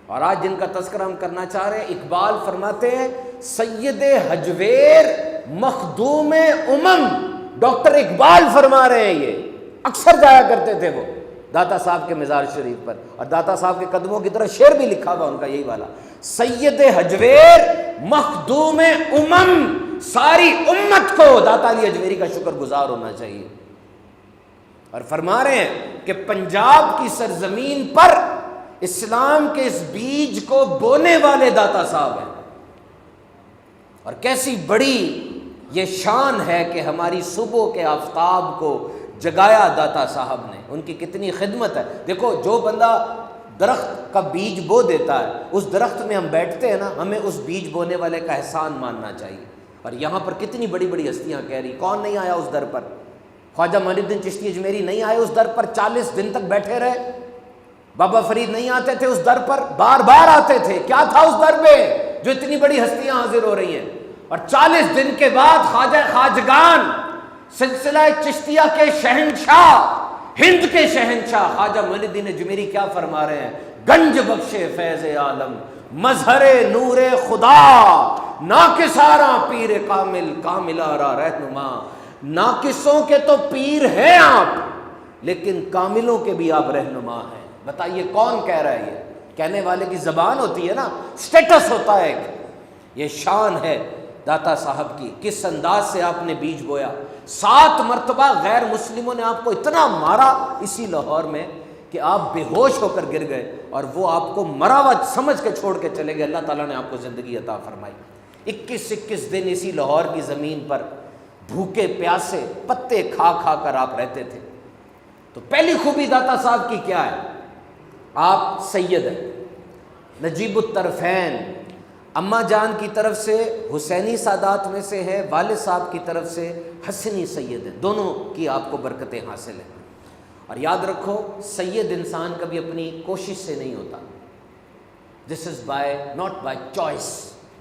اور آج جن کا تذکرہ ہم کرنا چاہ رہے ہیں، اقبال فرماتے ہیں سید حجویر مخدوم ڈاکٹر اقبال فرما رہے ہیں، یہ اکثر جایا کرتے تھے وہ داتا صاحب کے مزار شریف پر، اور داتا صاحب کے قدموں کی طرح شعر بھی لکھا ہوا ان کا یہی والا، سید حجویر مخدوم ساری امت کو داتا علی حجویری کا شکر گزار ہونا چاہیے۔ اور فرما رہے ہیں کہ پنجاب کی سرزمین پر اسلام کے اس بیج کو بونے والے داتا صاحب ہیں، اور کیسی بڑی یہ شان ہے کہ ہماری صبح کے آفتاب کو جگایا داتا صاحب نے، ان کی کتنی خدمت ہے۔ دیکھو جو بندہ درخت کا بیج بو دیتا ہے، اس درخت میں ہم بیٹھتے ہیں نا، ہمیں اس بیج بونے والے کا احسان ماننا چاہیے۔ اور یہاں پر کتنی بڑی بڑی ہستیاں کہہ رہی، کون نہیں آیا اس در پر؟ خواجہ معین الدین چشتی اجمیری نہیں آئے اس در پر، 40 دن تک بیٹھے رہے۔ بابا فرید نہیں آتے تھے اس در پر، بار بار آتے تھے۔ کیا تھا اس در پہ جو اتنی بڑی ہستیاں حاضر ہو رہی ہیں؟ اور 40 دن کے بعد خواجہ خواجگان، سلسلہ چشتیہ کے شہنشاہ، ہند کے شہنشاہ خواجہ معین الدین اجمیری کیا فرما رہے ہیں؟ گنج بخش فیض عالم، مظہر نور خدا، ناکسارا پیر کامل، کامل آرا رہنما۔ ناقصوں کے تو پیر ہیں آپ، لیکن کاملوں کے بھی آپ رہنما ہیں۔ بتائیے کون کہہ رہا ہے؟ یہ کہنے والے کی زبان ہوتی ہے نا، سٹیٹس ہوتا ہے ایک۔ یہ شان ہے داتا صاحب کی، کس انداز سے آپ نے بیج بویا۔ 7 مرتبہ غیر مسلموں نے آپ کو اتنا مارا اسی لاہور میں کہ آپ بے ہوش ہو کر گر گئے، اور وہ آپ کو مرا ہوا سمجھ کے چھوڑ کے چلے گئے۔ اللہ تعالیٰ نے آپ کو زندگی عطا فرمائی۔ 21 دن اسی لاہور کی زمین پر بھوکے پیاسے پتے کھا کھا کر آپ رہتے تھے۔ تو پہلی خوبی داتا صاحب کی کیا ہے؟ آپ سید ہیں، نجیب الطرفین، اماں جان کی طرف سے حسینی سادات میں سے ہے، والد صاحب کی طرف سے حسنی سید ہیں، دونوں کی آپ کو برکتیں حاصل ہیں۔ اور یاد رکھو سید انسان کبھی اپنی کوشش سے نہیں ہوتا، this is by not by choice,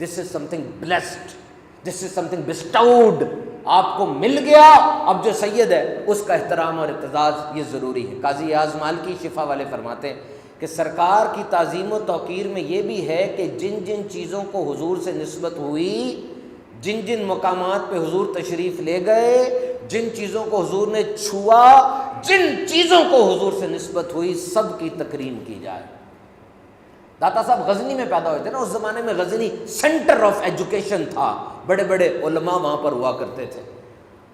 this is something blessed, this is something bestowed, آپ کو مل گیا۔ اب جو سید ہے اس کا احترام اور اعتزاز یہ ضروری ہے۔ قاضی اعظم مالکی شفا والے فرماتے ہیں کہ سرکار کی تعظیم و توقیر میں یہ بھی ہے کہ جن جن چیزوں کو حضور سے نسبت ہوئی، جن جن مقامات پہ حضور تشریف لے گئے، جن چیزوں کو حضور نے چھوا، جن چیزوں کو حضور سے نسبت ہوئی، سب کی تکریم کی جائے۔ داتا صاحب غزنی میں پیدا ہوئے تھے نا، اس زمانے میں غزنی سینٹر آف ایجوکیشن تھا، بڑے بڑے علماء وہاں پر ہوا کرتے تھے۔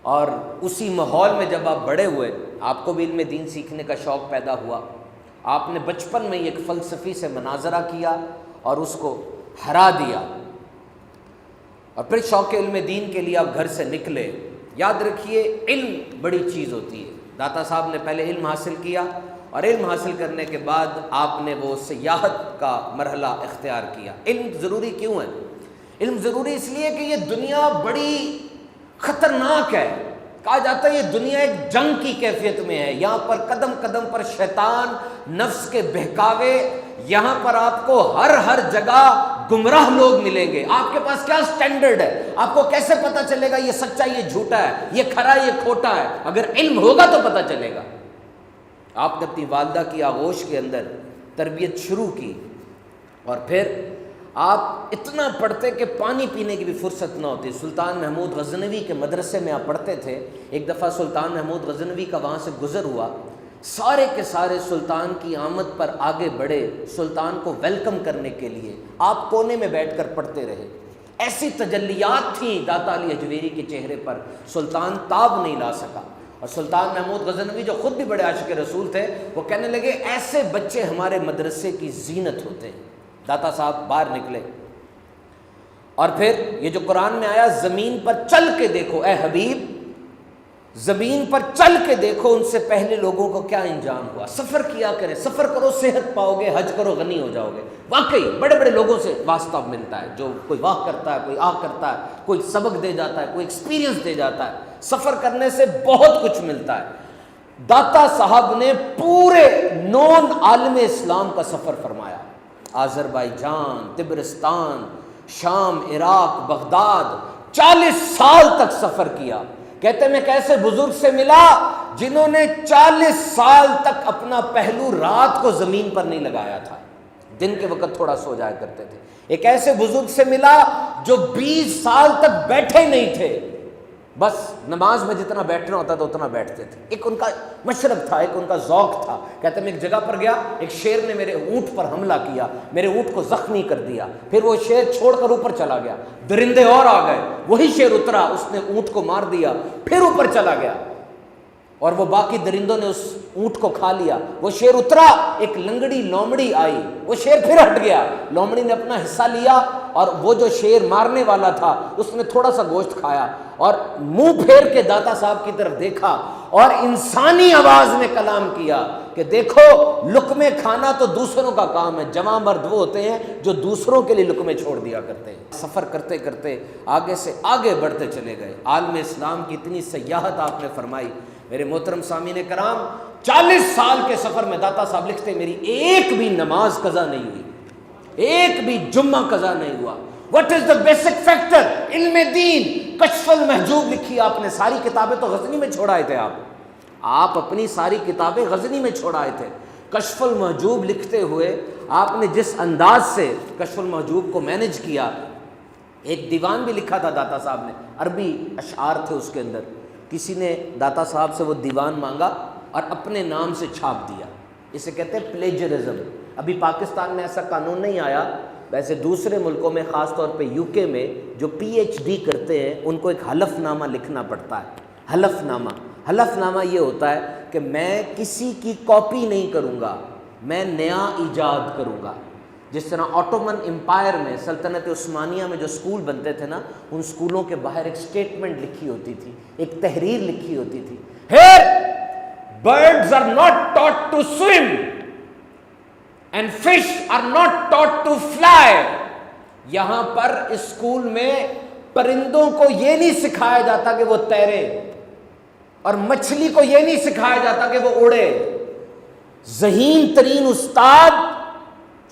اور اسی ماحول میں جب آپ بڑے ہوئے، آپ کو بھی علم دین سیکھنے کا شوق پیدا ہوا، آپ نے بچپن میں ایک فلسفی سے مناظرہ کیا اور اس کو ہرا دیا، اور پھر شوق علم دین کے لیے آپ گھر سے نکلے۔ یاد رکھیے علم بڑی چیز ہوتی ہے۔ داتا صاحب نے پہلے علم حاصل کیا، اور علم حاصل کرنے کے بعد آپ نے وہ سیاحت کا مرحلہ اختیار کیا۔ علم ضروری کیوں ہے؟ علم ضروری اس لیے کہ یہ دنیا بڑی خطرناک ہے۔ کہا جاتا ہے یہ دنیا ایک جنگ کی کیفیت میں ہے، یہاں پر قدم قدم پر شیطان، نفس کے بہکاوے، یہاں پر آپ کو ہر جگہ گمراہ لوگ ملیں گے۔ آپ کے پاس کیا سٹینڈرڈ ہے؟ آپ کو کیسے پتہ چلے گا یہ سچا یہ جھوٹا ہے، یہ کھرا یہ کھوٹا ہے؟ اگر علم ہوگا تو پتہ چلے گا۔ آپ نے اپنی والدہ کی آغوش کے اندر تربیت شروع کی، اور پھر آپ اتنا پڑھتے کہ پانی پینے کی بھی فرصت نہ ہوتی۔ سلطان محمود غزنوی کے مدرسے میں آپ پڑھتے تھے۔ ایک دفعہ سلطان محمود غزنوی کا وہاں سے گزر ہوا، سارے کے سارے سلطان کی آمد پر آگے بڑھے سلطان کو ویلکم کرنے کے لیے، آپ کونے میں بیٹھ کر پڑھتے رہے۔ ایسی تجلیات تھیں داتا علی حجویری کے چہرے پر، سلطان تاب نہیں لا سکا۔ اور سلطان محمود غزنوی جو خود بھی بڑے عاشق رسول تھے، وہ کہنے لگے ایسے بچے ہمارے مدرسے کی زینت ہوتے ہیں۔ داتا صاحب باہر نکلے، اور پھر یہ جو قرآن میں آیا زمین پر چل کے دیکھو اے حبیب، زمین پر چل کے دیکھو ان سے پہلے لوگوں کو کیا انجام ہوا۔ سفر کیا کرے، سفر کرو صحت پاؤ گے، حج کرو غنی ہو جاؤ گے۔ واقعی بڑے بڑے لوگوں سے واسطہ ملتا ہے، جو کوئی واہ کرتا ہے، کوئی آہ کرتا ہے، کوئی سبق دے جاتا ہے، کوئی ایکسپیرینس دے جاتا ہے۔ سفر کرنے سے بہت کچھ ملتا ہے۔ داتا صاحب نے پورے نون عالم اسلام کا سفر فرمایا، آذربائیجان، تبرستان، شام، عراق، بغداد، 40 سال تک سفر کیا۔ کہتے میں کیسے بزرگ سے ملا جنہوں نے 40 سال تک اپنا پہلو رات کو زمین پر نہیں لگایا تھا، دن کے وقت تھوڑا سو جایا کرتے تھے۔ ایک ایسے بزرگ سے ملا جو 20 سال تک بیٹھے نہیں تھے، بس نماز میں جتنا بیٹھنا ہوتا تھا اتنا بیٹھتے تھے۔ ایک ان کا مشرب تھا، ایک ان کا ذوق تھا۔ کہتے ہیں میں ایک جگہ پر گیا، ایک شیر نے میرے اونٹ پر حملہ کیا، میرے اونٹ کو زخمی کر دیا، پھر وہ شیر چھوڑ کر اوپر چلا گیا، درندے اور آ گئے، وہی شیر اترا، اس نے اونٹ کو مار دیا، پھر اوپر چلا گیا، اور وہ باقی درندوں نے اس اونٹ کو کھا لیا۔ وہ شیر اترا، ایک لنگڑی لومڑی آئی، وہ شیر پھر ہٹ گیا، لومڑی نے اپنا حصہ لیا، اور وہ جو شیر مارنے والا تھا اس نے تھوڑا سا گوشت کھایا، اور منہ پھیر کے داتا صاحب کی طرف دیکھا اور انسانی آواز میں کلام کیا کہ دیکھو لقمے کھانا تو دوسروں کا کام ہے، جواں مرد وہ ہوتے ہیں جو دوسروں کے لیے لقمے چھوڑ دیا کرتے ہیں۔ سفر کرتے کرتے آگے سے آگے بڑھتے چلے گئے، عالم اسلام کی اتنی سیاحت آپ نے فرمائی۔ میرے محترم سامعین کرام، 40 سال کے سفر میں داتا صاحب لکھتے میری ایک بھی نماز قضا نہیں ہوئی، ایک بھی جمعہ قضا نہیں ہوا۔ What is the basic factor؟ علم دین، کشف المحجوب لکھی آپ نے، ساری کتابیں تو غزنی میں چھوڑ آئے تھے آپ اپنی ساری کتابیں غزنی میں چھوڑ آئے تھے۔ کشف المحجوب لکھتے ہوئے آپ نے جس انداز سے کشف المحجوب کو مینج کیا، ایک دیوان بھی لکھا تھا داتا صاحب نے، عربی اشعار تھے اس کے اندر، کسی نے داتا صاحب سے وہ دیوان مانگا اور اپنے نام سے چھاپ دیا، اسے کہتے ہیں پلیجرزم۔ ابھی پاکستان میں ایسا قانون نہیں آیا، ویسے دوسرے ملکوں میں خاص طور پہ یو کے میں جو پی ایچ ڈی کرتے ہیں ان کو ایک حلف نامہ لکھنا پڑتا ہے۔ حلف نامہ یہ ہوتا ہے کہ میں کسی کی کاپی نہیں کروں گا، میں نیا ایجاد کروں گا۔ جس طرح آٹومن امپائر میں، سلطنت عثمانیہ میں جو اسکول بنتے تھے نا، ان اسکولوں کے باہر ایک اسٹیٹمنٹ لکھی ہوتی تھی، ایک تحریر لکھی ہوتی تھی، Here birds are not taught to swim and fish are not taught to fly۔ یہاں پر اسکول میں پرندوں کو یہ نہیں سکھایا جاتا کہ وہ تیرے، اور مچھلی کو یہ نہیں سکھایا جاتا کہ وہ اڑے۔ ذہین ترین استاد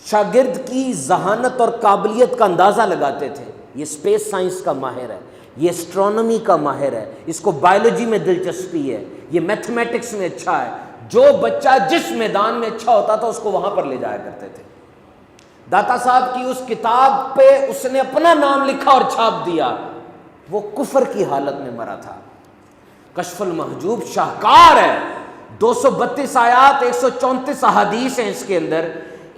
شاگرد کی ذہانت اور قابلیت کا اندازہ لگاتے تھے، یہ اسپیس سائنس کا ماہر ہے، یہ اسٹرانومی کا ماہر ہے، اس کو بایولوجی میں دلچسپی ہے، یہ میتھمیٹکس میں اچھا ہے۔ جو بچہ جس میدان میں اچھا ہوتا تھا اس کو وہاں پر لے جایا کرتے تھے۔ داتا صاحب کی اس کتاب پہ اس نے اپنا نام لکھا اور چھاپ دیا، وہ کفر کی حالت میں مرا تھا۔ کشف المحجوب شاہکار ہے، 232 آیات، 134 احادیث ہیں اس کے اندر،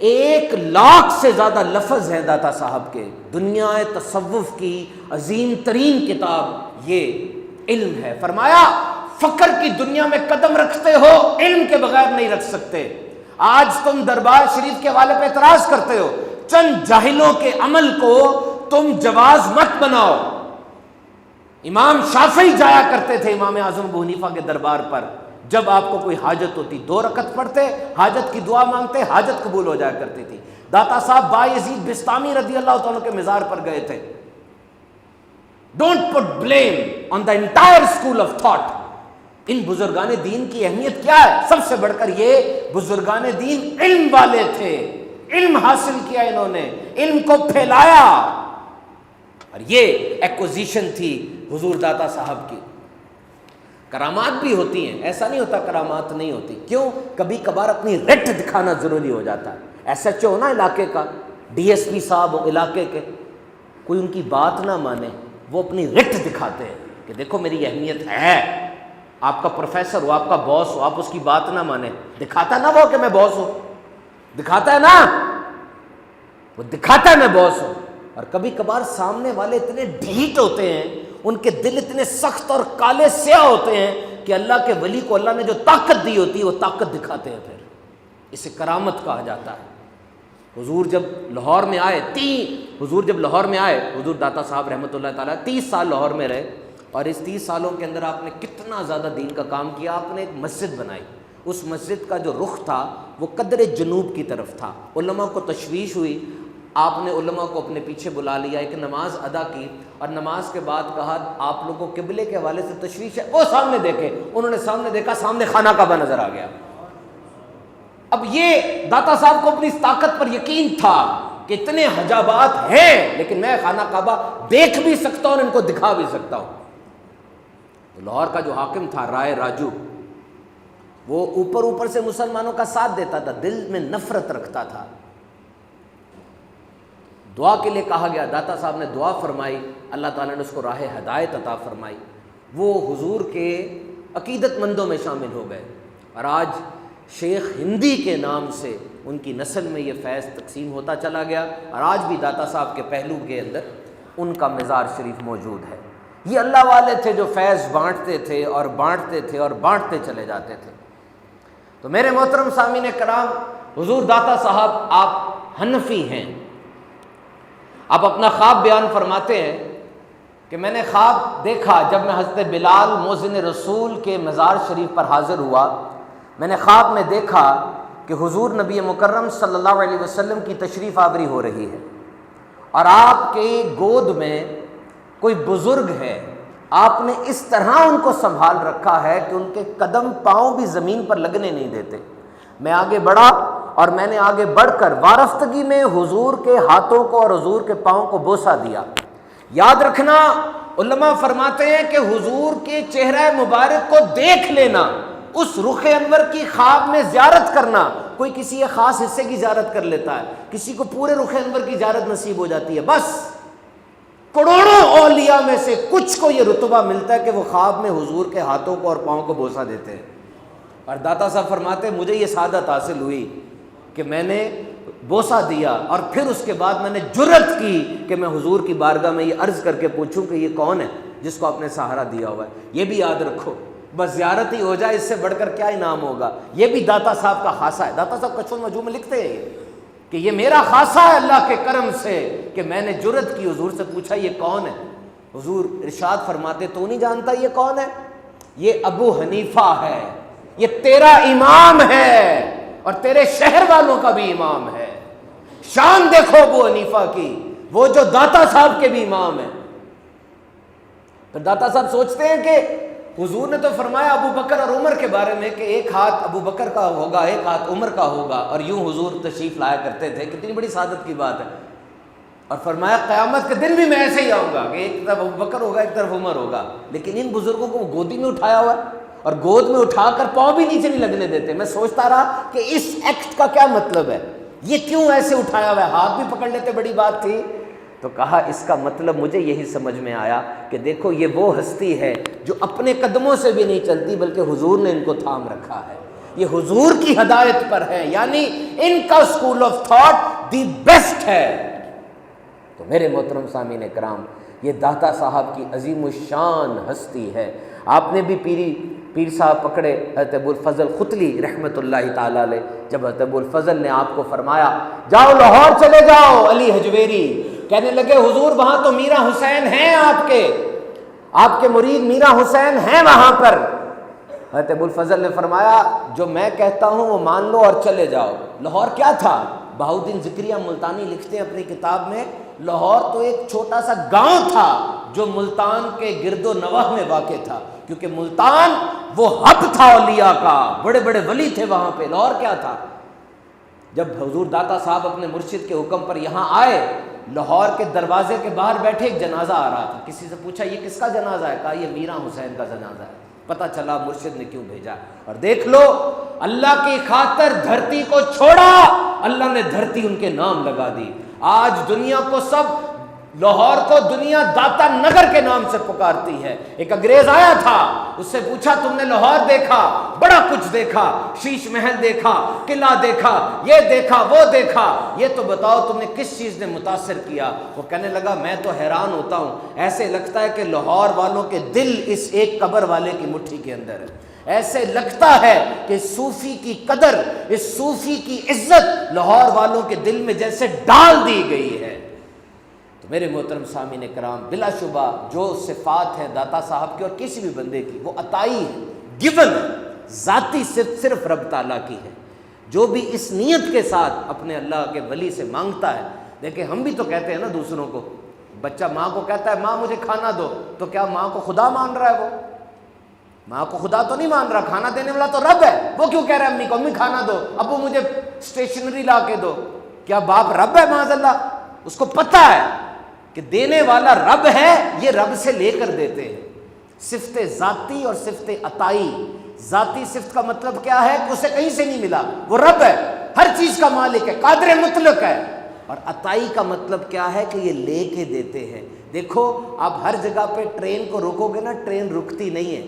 1,00,000 سے زیادہ لفظ ہیں داتا صاحب کے۔ دنیا تصوف کی عظیم ترین کتاب یہ علم ہے۔ فرمایا فقر کی دنیا میں قدم رکھتے ہو، علم کے بغیر نہیں رکھ سکتے۔ آج تم دربار شریف کے حوالے پہ اعتراض کرتے ہو، چند جاہلوں کے عمل کو تم جواز مت بناؤ۔ امام شافعی جایا کرتے تھے امام اعظم ابو حنیفہ کے دربار پر، جب آپ کو کوئی حاجت ہوتی 2 رکعت پڑھتے، حاجت کی دعا مانگتے، حاجت قبول ہو جایا کرتی تھی۔ داتا صاحب بایزید بستامی رضی اللہ تعالیٰ کے مزار پر گئے تھے۔ Don't put blame on the entire school of thought. ان بزرگان دین کی اہمیت کیا ہے؟ سب سے بڑھ کر یہ بزرگان دین علم والے تھے، علم حاصل کیا انہوں نے، علم کو پھیلایا، اور یہ ایکوزیشن تھی حضور داتا صاحب کی۔ کرامات بھی ہوتی ہیں، ایسا نہیں ہوتا کرامات نہیں ہوتی، کیوں؟ کبھی کبھار اپنی رٹ دکھانا ضروری ہو جاتا ہے۔ ایس ایچ او نا علاقے کا، ڈی ایس پی صاحب ہو علاقے کے، کوئی ان کی بات نہ مانے، وہ اپنی رٹ دکھاتے ہیں کہ دیکھو میری اہمیت ہے۔ آپ کا پروفیسر ہو، آپ کا باس ہو، آپ اس کی بات نہ مانے، دکھاتا ہے نا وہ کہ میں باس ہوں، دکھاتا ہے نا، وہ دکھاتا ہے میں باس ہوں۔ اور کبھی کبھار سامنے والے اتنے ڈھیٹ ہوتے ہیں، ان کے دل اتنے سخت اور کالے سیاہ ہوتے ہیں کہ اللہ کے ولی کو اللہ نے جو طاقت دی ہوتی ہے وہ طاقت دکھاتے ہیں، پھر اسے کرامت کہا جاتا ہے۔ حضور جب لاہور میں آئے، حضور داتا صاحب رحمۃ اللہ تعالیٰ 30 سال لاہور میں رہے، اور اس 30 سالوں کے اندر آپ نے کتنا زیادہ دین کا کام کیا۔ آپ نے ایک مسجد بنائی، اس مسجد کا جو رخ تھا وہ قدر جنوب کی طرف تھا۔ علماء کو تشویش ہوئی، آپ نے علماء کو اپنے پیچھے بلا لیا، ایک نماز ادا کی، اور نماز کے بعد کہا آپ لوگوں کو قبلے کے حوالے سے تشویش ہے، وہ سامنے دیکھے۔ انہوں نے سامنے دیکھا، سامنے خانہ کعبہ نظر آ گیا۔ اب یہ داتا صاحب کو اپنی اس طاقت پر یقین تھا کہ اتنے حجابات ہیں لیکن میں خانہ کعبہ دیکھ بھی سکتا ہوں اور ان کو دکھا بھی سکتا ہوں۔ تو لاہور کا جو حاکم تھا رائے راجو، وہ اوپر سے مسلمانوں کا ساتھ دیتا تھا، دل میں نفرت رکھتا تھا۔ دعا کے لیے کہا گیا، داتا صاحب نے دعا فرمائی، اللہ تعالیٰ نے اس کو راہ ہدایت عطا فرمائی، وہ حضور کے عقیدت مندوں میں شامل ہو گئے، اور آج شیخ ہندی کے نام سے ان کی نسل میں یہ فیض تقسیم ہوتا چلا گیا، اور آج بھی داتا صاحب کے پہلو کے اندر ان کا مزار شریف موجود ہے۔ یہ اللہ والے تھے جو فیض بانٹتے تھے اور بانٹتے تھے اور بانٹتے چلے جاتے تھے۔ تو میرے محترم سامعین کرام، حضور داتا صاحب آپ حنفی ہیں، آپ اپنا خواب بیان فرماتے ہیں کہ میں نے خواب دیکھا جب میں حضرت بلال مؤذن رسول کے مزار شریف پر حاضر ہوا، میں نے خواب میں دیکھا کہ حضور نبی مکرم صلی اللہ علیہ وسلم کی تشریف آوری ہو رہی ہے، اور آپ کے گود میں کوئی بزرگ ہے، آپ نے اس طرح ان کو سنبھال رکھا ہے کہ ان کے قدم پاؤں بھی زمین پر لگنے نہیں دیتے۔ میں آگے بڑھا اور میں نے آگے بڑھ کر وارفتگی میں حضور کے ہاتھوں کو اور حضور کے پاؤں کو بوسہ دیا۔ یاد رکھنا، علماء فرماتے ہیں کہ حضور کے چہرہ مبارک کو دیکھ لینا، اس رخ انور کی خواب میں زیارت کرنا، کوئی کسی ایک خاص حصے کی زیارت کر لیتا ہے، کسی کو پورے رخ انور کی زیارت نصیب ہو جاتی ہے، بس کروڑوں اولیاء میں سے کچھ کو یہ رتبہ ملتا ہے کہ وہ خواب میں حضور کے ہاتھوں کو اور پاؤں کو بوسہ دیتے ہیں۔ اور داتا صاحب فرماتے ہیں مجھے یہ سعادت حاصل ہوئی کہ میں نے بوسہ دیا، اور پھر اس کے بعد میں نے جرأت کی کہ میں حضور کی بارگاہ میں یہ عرض کر کے پوچھوں کہ یہ کون ہے جس کو آپ نے سہارا دیا ہوا ہے۔ یہ بھی یاد رکھو، بس زیارت ہی ہو جائے، اس سے بڑھ کر کیا انعام ہوگا۔ یہ بھی داتا صاحب کا خاصہ ہے۔ داتا صاحب کچھ مجموع میں لکھتے ہیں کہ یہ میرا خاصہ ہے اللہ کے کرم سے کہ میں نے جرأت کی، حضور سے پوچھا یہ کون ہے۔ حضور ارشاد فرماتے تو نہیں جانتا یہ کون ہے؟ یہ ابو حنیفہ ہے، یہ تیرا امام ہے اور تیرے شہر والوں کا بھی امام ہے۔ شان دیکھو ابو حنیفہ کی، وہ جو داتا صاحب کے بھی امام ہیں۔ پھر داتا صاحب سوچتے ہیں کہ حضور نے تو فرمایا ابو بکر اور عمر کے بارے میں کہ ایک ہاتھ ابو بکر کا ہوگا، ایک ہاتھ عمر کا ہوگا، اور یوں حضور تشریف لایا کرتے تھے، کتنی بڑی سعادت کی بات ہے۔ اور فرمایا قیامت کے دن بھی میں ایسے ہی آؤں گا کہ ایک طرف ابو بکر ہوگا، ایک طرف عمر ہوگا، لیکن ان بزرگوں کو گودی میں اٹھایا ہوا ہے اور گود میں اٹھا کر پاؤں بھی نیچے نہیں لگنے دیتے۔ میں سوچتا رہا کہ اس ایکٹ کا کیا مطلب ہے، یہ کیوں ایسے اٹھایا ہوا ہے، ہاتھ بھی پکڑ لیتے بڑی بات تھی۔ تو کہا اس کا مطلب مجھے یہی سمجھ میں آیا کہ دیکھو یہ وہ ہستی ہے جو اپنے قدموں سے بھی نہیں چلتی بلکہ حضور نے ان کو تھام رکھا ہے، یہ حضور کی ہدایت پر ہے، یعنی ان کا school of thought the best ہے۔ تو میرے محترم سامعین کرام، یہ داتا صاحب کی عظیم الشان ہستی ہے۔ آپ نے بھی پیر صاحب پکڑے حضرت ابو الفضل ختلی رحمۃ اللہ تعالی علیہ، جب حضرت ابو الفضل نے آپ کو فرمایا جاؤ لاہور چلے جاؤ، علی حجویری کہنے لگے حضور وہاں تو میرا حسین ہیں، آپ کے مرید میرا حسین ہیں وہاں پر۔ حضرت ابو الفضل نے فرمایا جو میں کہتا ہوں وہ مان لو اور چلے جاؤ۔ لاہور کیا تھا؟ بہاؤالدین ذکریہ ملتانی لکھتے ہیں اپنی کتاب میں، لاہور تو ایک چھوٹا سا گاؤں تھا جو ملتان کے گرد و نواح میں واقع تھا، کیونکہ ملتان وہ ہب تھا اولیاء کا، بڑے بڑے ولی تھے وہاں پہ۔ لاہور کیا تھا؟ جب حضور داتا صاحب اپنے مرشد کے حکم پر یہاں آئے، لاہور کے دروازے کے باہر بیٹھے ایک جنازہ آ رہا تھا، کسی سے پوچھا یہ کس کا جنازہ ہے؟ کہا یہ میرا حسین کا جنازہ ہے۔ پتہ چلا مرشد نے کیوں بھیجا۔ اور دیکھ لو اللہ کی خاطر دھرتی کو چھوڑا، اللہ نے دھرتی ان کے نام لگا دی۔ آج دنیا کو سب لاہور کو دنیا داتا نگر کے نام سے پکارتی ہے۔ ایک انگریز آیا تھا، اس سے پوچھا تم نے لاہور دیکھا؟ بڑا کچھ دیکھا، شیش محل دیکھا، قلعہ دیکھا، یہ دیکھا وہ دیکھا، یہ تو بتاؤ تم نے کس چیز نے متاثر کیا؟ وہ کہنے لگا میں تو حیران ہوتا ہوں، ایسے لگتا ہے کہ لاہور والوں کے دل اس ایک قبر والے کی مٹھی کے اندر ہے، ایسے لگتا ہے کہ صوفی کی قدر، اس صوفی کی عزت لاہور والوں کے دل میں جیسے ڈال دی گئی ہے۔ تو میرے محترم سامعین کرام، بلا شبہ جو صفات ہیں داتا صاحب کی اور کسی بھی بندے کی، وہ عطائی ہے، گیون ہے، ذاتی صرف رب تعالیٰ کی ہے۔ جو بھی اس نیت کے ساتھ اپنے اللہ کے ولی سے مانگتا ہے، دیکھیں ہم بھی تو کہتے ہیں نا دوسروں کو، بچہ ماں کو کہتا ہے ماں مجھے کھانا دو، تو کیا ماں کو خدا مان رہا ہے؟ وہ ماں کو خدا تو نہیں مان رہا، کھانا دینے والا تو رب ہے۔ وہ کیوں کہہ رہا ہے امی کو امی کھانا دو، ابو مجھے اسٹیشنری لا کے دو؟ کیا باپ رب ہے؟ معاذ اللہ، اس کو پتہ ہے کہ دینے والا رب ہے، یہ رب سے لے کر دیتے ہیں۔ صفت ذاتی اور صفت عطائی، ذاتی صفت کا مطلب کیا ہے کہ اسے کہیں سے نہیں ملا، وہ رب ہے، ہر چیز کا مالک ہے، قادر مطلق ہے، اور عطائی کا مطلب کیا ہے کہ یہ لے کے دیتے ہیں. دیکھو آپ ہر جگہ پہ ٹرین کو روکو گے نا، ٹرین رکتی نہیں ہے.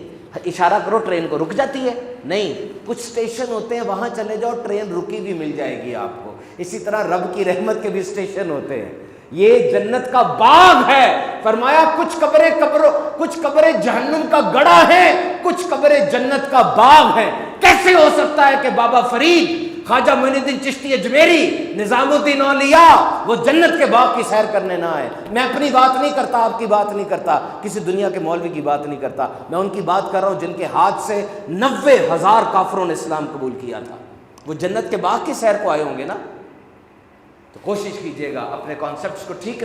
اشارہ کرو ٹرین کو، رک جاتی ہے؟ نہیں. کچھ اسٹیشن ہوتے ہیں وہاں چلے جاؤ ٹرین رکی بھی مل جائے گی آپ کو. اسی طرح رب کی رحمت کے بھی اسٹیشن ہوتے ہیں. یہ جنت کا باغ ہے. فرمایا کچھ قبریں جہنم کا گڑھا ہے، کچھ قبریں جنت کا باغ ہے. کیسے ہو سکتا ہے کہ بابا فرید، خواجہ معین الدین چشتی اجمیری، نظام الدین اولیاء وہ جنت کے باغ کی سیر کرنے نہ آئے؟ میں اپنی بات نہیں کرتا، آپ کی بات نہیں کرتا، کسی دنیا کے مولوی کی بات نہیں کرتا. میں ان کی بات کر رہا ہوں جن کے ہاتھ سے 90,000 کافروں نے اسلام قبول کیا تھا. وہ جنت کے باغ کی سیر کو آئے ہوں گے نا. تو کوشش کیجئے گا اپنے کانسیپٹس کو ٹھیک